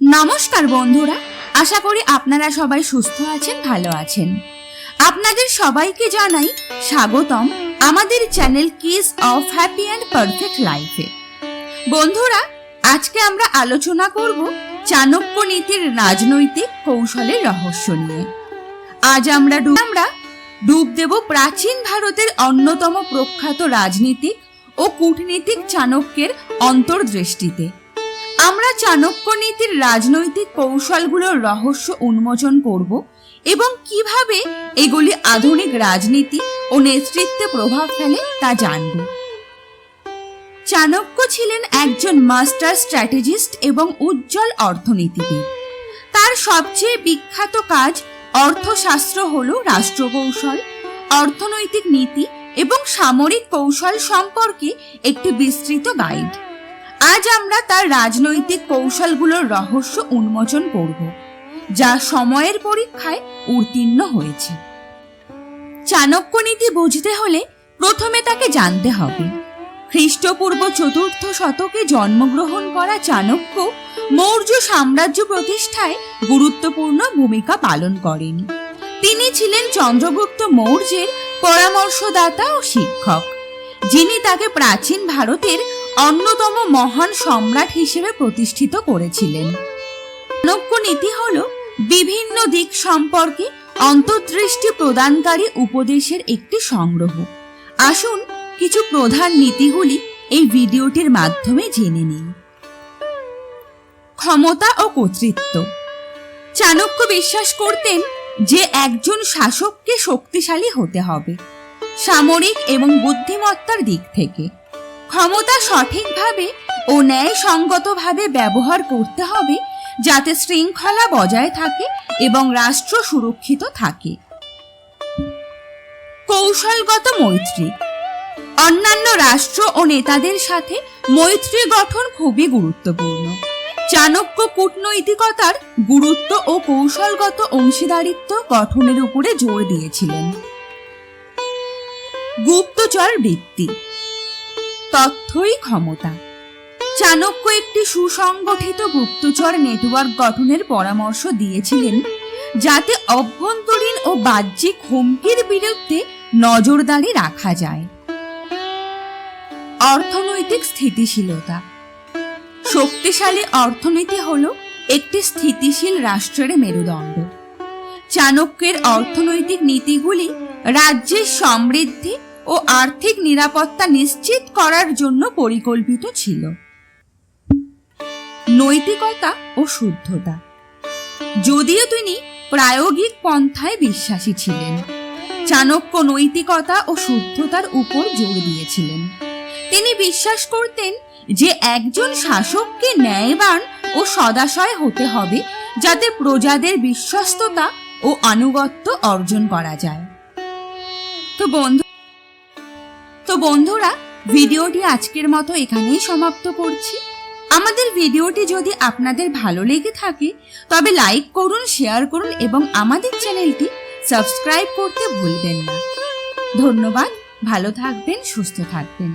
নমস্কার বন্ধুরা, আশা করি আপনারা সবাই সুস্থ আছেন, ভালো আছেন। আপনাদের সবাইকে জানাই স্বাগতম আমাদের channel kiss of happy and perfect লাইফে। বন্ধুরা, আজকে আমরা আলোচনা করব চাণক্য নীতির রাজনৈতিক কৌশলের রহস্য নিয়ে। আজ আমরা ডুব দেব প্রাচীন ভারতের অন্যতম প্রখ্যাত রাজনীতিক ও কূটনীতিক চাণক্যের অন্তর্দৃষ্টিতে। আমরা চাণক্য নীতির রাজনৈতিক কৌশলগুলোর রহস্য উন্মোচন করব এবং কিভাবে এগুলি আধুনিক রাজনীতি ও নেতৃত্বে প্রভাব ফেলে তা জানব। চাণক্য ছিলেন একজন মাস্টার স্ট্র্যাটেজিস্ট এবং উজ্জ্বল অর্থনীতিবিদ। তার সবচেয়ে বিখ্যাত কাজ অর্থশাস্ত্র হল রাষ্ট্রকৌশল, অর্থনৈতিক নীতি এবং সামরিক কৌশল সম্পর্কে একটি বিস্তৃত গাইড। আজ আমরা তার রাজনৈতিক কৌশলগুলোর রহস্য উন্মোচন করব, যা সময়ের পরীক্ষায় উত্তীর্ণ হয়েছে। চাণক্য নীতি বুঝতে হলে প্রথমে তাকে জানতে হবে। খ্রিস্টপূর্ব 4র্থ শতকে জন্মগ্রহণ করা চাণক্য মৌর্য সাম্রাজ্য প্রতিষ্ঠায় গুরুত্বপূর্ণ ভূমিকা পালন করেন। তিনি ছিলেন চন্দ্রগুপ্ত মৌর্যের পরামর্শদাতা ও শিক্ষক, যিনি তাকে প্রাচীন ভারতের অন্যতম মহান সম্রাট হিসেবে প্রতিষ্ঠিত করেছিলেন। চাণক্য নীতি হল বিভিন্ন দিক সম্পর্কে অন্তর্দৃষ্টি প্রদানকারী উপদেশের একটি সংগ্রহ। আসুন কিছু প্রধান নীতিগুলি এই ভিডিওটির মাধ্যমে জেনে নিন। ক্ষমতা ও কর্তৃত্ব। চাণক্য বিশ্বাস করতেন যে একজন শাসককে শক্তিশালী হতে হবে, সামরিক এবং বুদ্ধিমত্তার দিক থেকে। ক্ষমতা সঠিকভাবে ও ন্যায়সঙ্গতভাবে ব্যবহার করতে হবে, যাতে শৃঙ্খলা বজায় থাকে এবং রাষ্ট্র সুরক্ষিত থাকে। কৌশলগত মৈত্রী। অন্যান্য রাষ্ট্র ও নেতাদের সাথে মৈত্রী গঠন খুবই গুরুত্বপূর্ণ। চাণক্য কূটনৈতিকতার গুরুত্ব ও কৌশলগত অংশীদারিত্ব গঠনের উপরে জোর দিয়েছিলেন। গুপ্তচর বৃত্তি। তথ্যই ক্ষমতা। চাণক্য একটি সুসংগঠিত গুপ্তচর নেটওয়ার্ক গঠনের পরামর্শ দিয়েছিলেন, যাতে অভ্যন্তরীণ ও বাহ্যিক হুমকির বিরুদ্ধে নজরদারি রাখা যায়। অর্থনৈতিক স্থিতিশীলতা। শক্তিশালী অর্থনীতি হল একটি স্থিতিশীল রাষ্ট্রের মেরুদণ্ড। চাণক্যের অর্থনৈতিক নীতিগুলি রাজ্যের সমৃদ্ধি ও আর্থিক নিরাপত্তা নিশ্চিত করার জন্য পরিকল্পিত ছিল। নৈতিকতা ও শুদ্ধতা। যদিও তিনি প্রায়োগিক পন্থায় বিশ্বাসী ছিলেন, চাণক্য নৈতিকতা ও শুদ্ধতার উপর জোর দিয়েছিলেন। তিনি বিশ্বাস করতেন যে একজন শাসককে ন্যায়বান ও সদাশয় হতে হবে, যাতে প্রজাদের বিশ্বস্ততা ও আনুগত্য অর্জন করা যায়। তো বন্ধুরা, ভিডিওটি আজকের মতো এখানেই সমাপ্ত করছি। আমাদের ভিডিওটি যদি আপনাদের ভালো লেগে থাকে তবে লাইক করুন, শেয়ার করুন এবং আমাদের চ্যানেলটি সাবস্ক্রাইব করতে ভুলবেন না। ধন্যবাদ। ভালো থাকবেন, সুস্থ থাকবেন।